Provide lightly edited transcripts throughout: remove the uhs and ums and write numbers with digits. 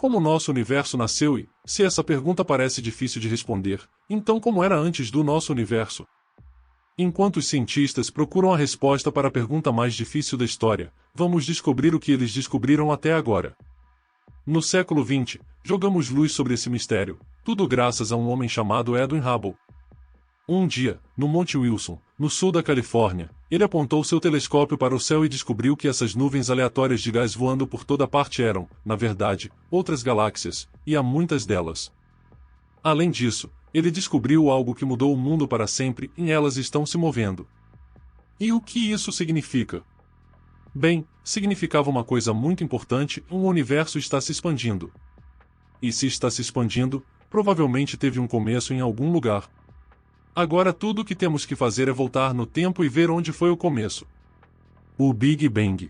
como o nosso universo nasceu e, se essa pergunta parece difícil de responder, então como era antes do nosso universo? Enquanto os cientistas procuram a resposta para a pergunta mais difícil da história, vamos descobrir o que eles descobriram até agora. No século XX, jogamos luz sobre esse mistério, tudo graças a um homem chamado Edwin Hubble. Um dia, no Monte Wilson, no sul da Califórnia, ele apontou seu telescópio para o céu e descobriu que essas nuvens aleatórias de gás voando por toda parte eram, na verdade, outras galáxias, e há muitas delas. Além disso, ele descobriu algo que mudou o mundo para sempre e elas estão se movendo. E o que isso significa? Bem, significava uma coisa muito importante: um universo está se expandindo. E se está se expandindo, provavelmente teve um começo em algum lugar. Agora tudo o que temos que fazer é voltar no tempo e ver onde foi o começo. O Big Bang.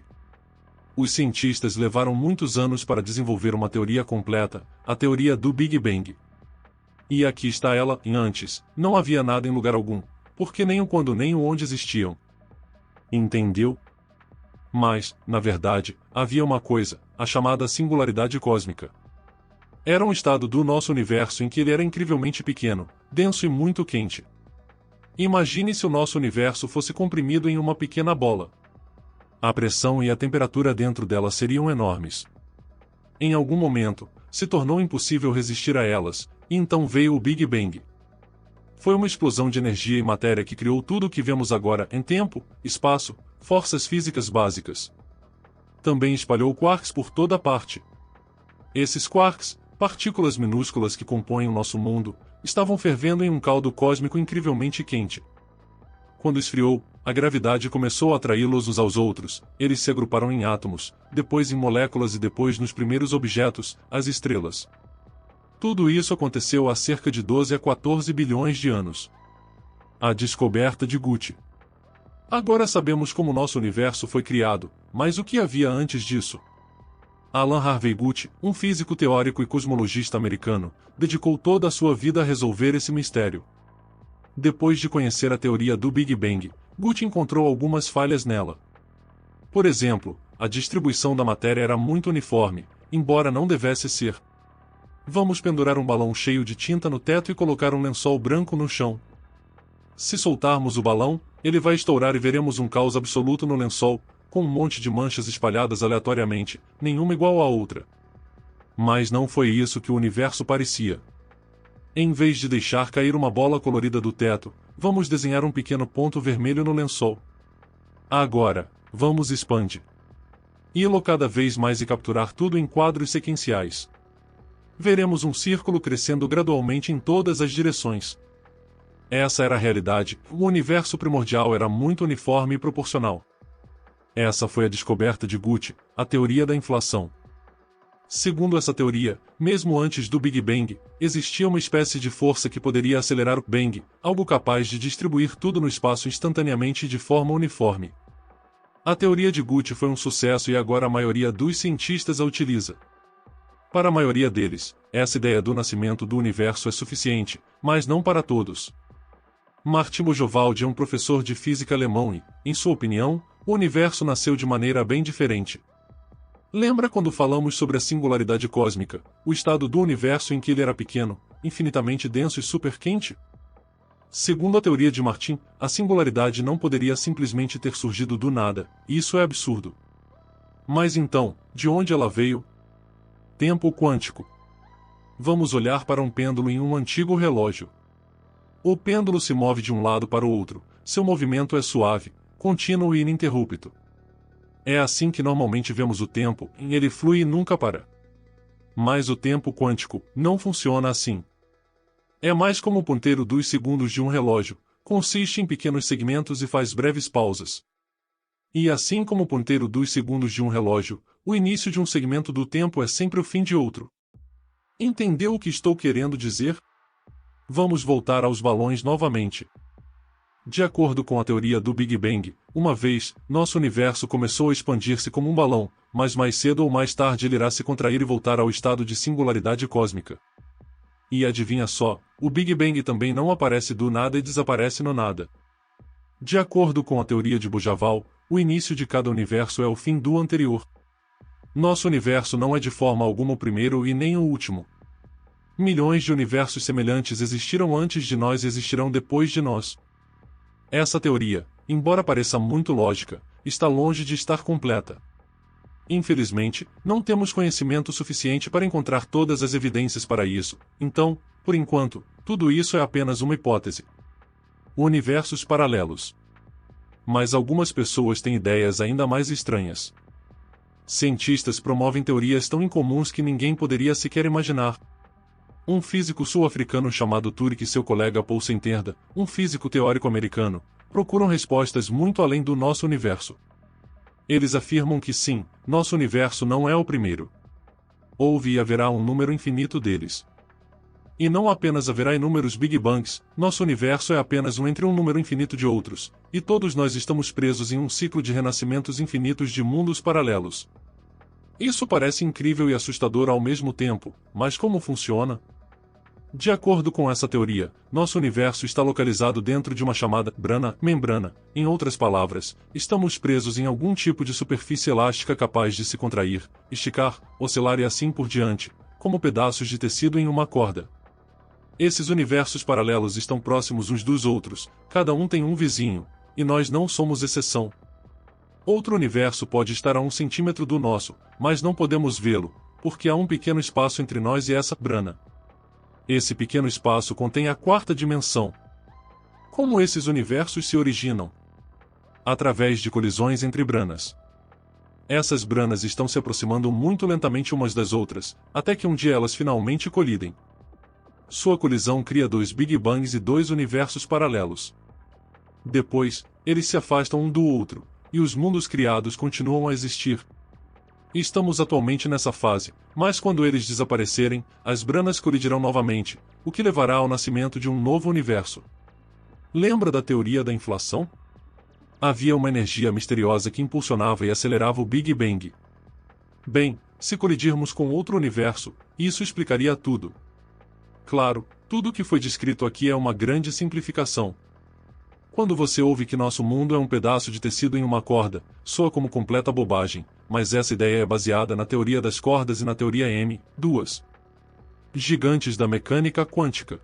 Os cientistas levaram muitos anos para desenvolver uma teoria completa, a teoria do Big Bang. E aqui está ela, e antes, não havia nada em lugar algum, porque nem o quando nem o onde existiam. Entendeu? Mas, na verdade, havia uma coisa, a chamada singularidade cósmica. Era um estado do nosso universo em que ele era incrivelmente pequeno, denso e muito quente. Imagine se o nosso universo fosse comprimido em uma pequena bola. A pressão e a temperatura dentro dela seriam enormes. Em algum momento, se tornou impossível resistir a elas, e então veio o Big Bang. Foi uma explosão de energia e matéria que criou tudo o que vemos agora em tempo, espaço, forças físicas básicas. Também espalhou quarks por toda parte. Esses quarks, partículas minúsculas que compõem o nosso mundo, estavam fervendo em um caldo cósmico incrivelmente quente. Quando esfriou, a gravidade começou a atraí-los uns aos outros, eles se agruparam em átomos, depois em moléculas e depois nos primeiros objetos, as estrelas. Tudo isso aconteceu há cerca de 12 a 14 bilhões de anos. A descoberta de Gucci. Agora sabemos como nosso universo foi criado, mas o que havia antes disso? Alan Harvey Gucci, um físico teórico e cosmologista americano, dedicou toda a sua vida a resolver esse mistério. Depois de conhecer a teoria do Big Bang, Gucci encontrou algumas falhas nela. Por exemplo, a distribuição da matéria era muito uniforme, embora não devesse ser. Vamos pendurar um balão cheio de tinta no teto e colocar um lençol branco no chão. Se soltarmos o balão, ele vai estourar e veremos um caos absoluto no lençol, com um monte de manchas espalhadas aleatoriamente, nenhuma igual à outra. Mas não foi isso que o universo parecia. Em vez de deixar cair uma bola colorida do teto, vamos desenhar um pequeno ponto vermelho no lençol. Agora, vamos expandir. E-lo cada vez mais e capturar tudo em quadros sequenciais. Veremos um círculo crescendo gradualmente em todas as direções. Essa era a realidade: o universo primordial era muito uniforme e proporcional. Essa foi a descoberta de Gucci, a teoria da inflação. Segundo essa teoria, mesmo antes do Big Bang, existia uma espécie de força que poderia acelerar o Bang, algo capaz de distribuir tudo no espaço instantaneamente e de forma uniforme. A teoria de Gucci foi um sucesso e agora a maioria dos cientistas a utiliza. Para a maioria deles, essa ideia do nascimento do universo é suficiente, mas não para todos. Martin Bojovaldi é um professor de física alemão e, em sua opinião, o universo nasceu de maneira bem diferente. Lembra quando falamos sobre a singularidade cósmica, o estado do universo em que ele era pequeno, infinitamente denso e super quente? Segundo a teoria de Martin, a singularidade não poderia simplesmente ter surgido do nada, e isso é absurdo. Mas então, de onde ela veio? Tempo quântico. Vamos olhar para um pêndulo em um antigo relógio. O pêndulo se move de um lado para o outro, seu movimento é suave, contínuo e ininterrupto. É assim que normalmente vemos o tempo, ele flui e nunca para. Mas o tempo quântico não funciona assim. É mais como o ponteiro dos segundos de um relógio, consiste em pequenos segmentos e faz breves pausas. E assim como o ponteiro dos segundos de um relógio, o início de um segmento do tempo é sempre o fim de outro. Entendeu o que estou querendo dizer? Vamos voltar aos balões novamente. De acordo com a teoria do Big Bang, uma vez, nosso universo começou a expandir-se como um balão, mas mais cedo ou mais tarde ele irá se contrair e voltar ao estado de singularidade cósmica. E adivinha só, o Big Bang também não aparece do nada e desaparece no nada. De acordo com a teoria de Bojaval, o início de cada universo é o fim do anterior. Nosso universo não é de forma alguma o primeiro e nem o último. Milhões de universos semelhantes existiram antes de nós e existirão depois de nós. Essa teoria, embora pareça muito lógica, está longe de estar completa. Infelizmente, não temos conhecimento suficiente para encontrar todas as evidências para isso, então, por enquanto, tudo isso é apenas uma hipótese. Universos paralelos. Mas algumas pessoas têm ideias ainda mais estranhas. Cientistas promovem teorias tão incomuns que ninguém poderia sequer imaginar. Um físico sul-africano chamado Turek e seu colega Paul Centerda, um físico teórico americano, procuram respostas muito além do nosso universo. Eles afirmam que sim, nosso universo não é o primeiro. Houve e haverá um número infinito deles. E não apenas haverá inúmeros Big Bangs, nosso universo é apenas um entre um número infinito de outros, e todos nós estamos presos em um ciclo de renascimentos infinitos de mundos paralelos. Isso parece incrível e assustador ao mesmo tempo, mas como funciona? De acordo com essa teoria, nosso universo está localizado dentro de uma chamada membrana. Em outras palavras, estamos presos em algum tipo de superfície elástica capaz de se contrair, esticar, oscilar e assim por diante, como pedaços de tecido em uma corda. Esses universos paralelos estão próximos uns dos outros, cada um tem um vizinho, e nós não somos exceção. Outro universo pode estar a 1 centímetro do nosso, mas não podemos vê-lo, porque há um pequeno espaço entre nós e essa brana. Esse pequeno espaço contém a quarta dimensão. Como esses universos se originam? Através de colisões entre branas. Essas branas estão se aproximando muito lentamente umas das outras, até que um dia elas finalmente colidem. Sua colisão cria 2 Big Bangs e 2 universos paralelos. Depois, eles se afastam um do outro, e os mundos criados continuam a existir. Estamos atualmente nessa fase, mas quando eles desaparecerem, as branas colidirão novamente, o que levará ao nascimento de um novo universo. Lembra da teoria da inflação? Havia uma energia misteriosa que impulsionava e acelerava o Big Bang. Bem, se colidirmos com outro universo, isso explicaria tudo. Claro, tudo o que foi descrito aqui é uma grande simplificação. Quando você ouve que nosso mundo é um pedaço de tecido em uma corda, soa como completa bobagem, mas essa ideia é baseada na teoria das cordas e na teoria M2. Gigantes da mecânica quântica.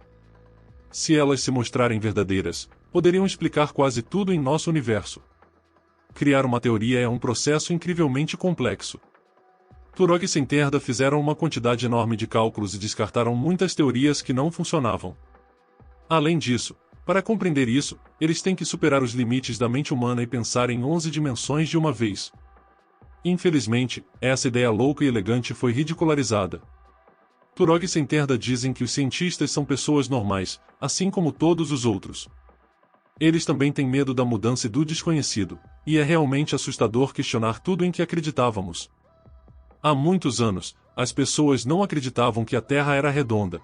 Se elas se mostrarem verdadeiras, poderiam explicar quase tudo em nosso universo. Criar uma teoria é um processo incrivelmente complexo. Turok e Centerda fizeram uma quantidade enorme de cálculos e descartaram muitas teorias que não funcionavam. Além disso, para compreender isso, eles têm que superar os limites da mente humana e pensar em 11 dimensões de uma vez. Infelizmente, essa ideia louca e elegante foi ridicularizada. Turok e Centerda dizem que os cientistas são pessoas normais, assim como todos os outros. Eles também têm medo da mudança e do desconhecido, e é realmente assustador questionar tudo em que acreditávamos. Há muitos anos, as pessoas não acreditavam que a Terra era redonda.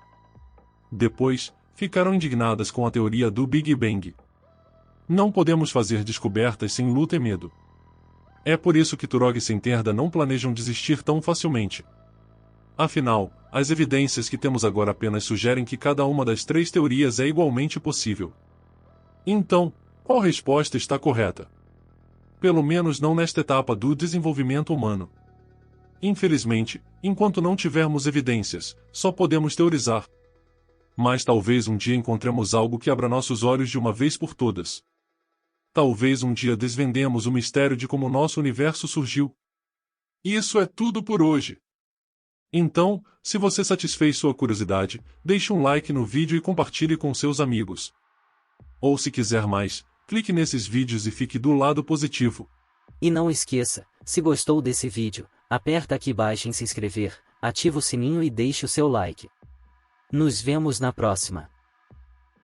Depois, ficaram indignadas com a teoria do Big Bang. Não podemos fazer descobertas sem luta e medo. É por isso que Turok e Centerda não planejam desistir tão facilmente. Afinal, as evidências que temos agora apenas sugerem que cada uma das 3 teorias é igualmente possível. Então, qual resposta está correta? Pelo menos não nesta etapa do desenvolvimento humano. Infelizmente, enquanto não tivermos evidências, só podemos teorizar. Mas talvez um dia encontremos algo que abra nossos olhos de uma vez por todas. Talvez um dia desvendemos o mistério de como nosso universo surgiu. Isso é tudo por hoje. Então, se você satisfez sua curiosidade, deixe um like no vídeo e compartilhe com seus amigos. Ou se quiser mais, clique nesses vídeos e fique do lado positivo. E não esqueça, se gostou desse vídeo, aperta aqui embaixo em se inscrever, ativa o sininho e deixe o seu like. Nos vemos na próxima.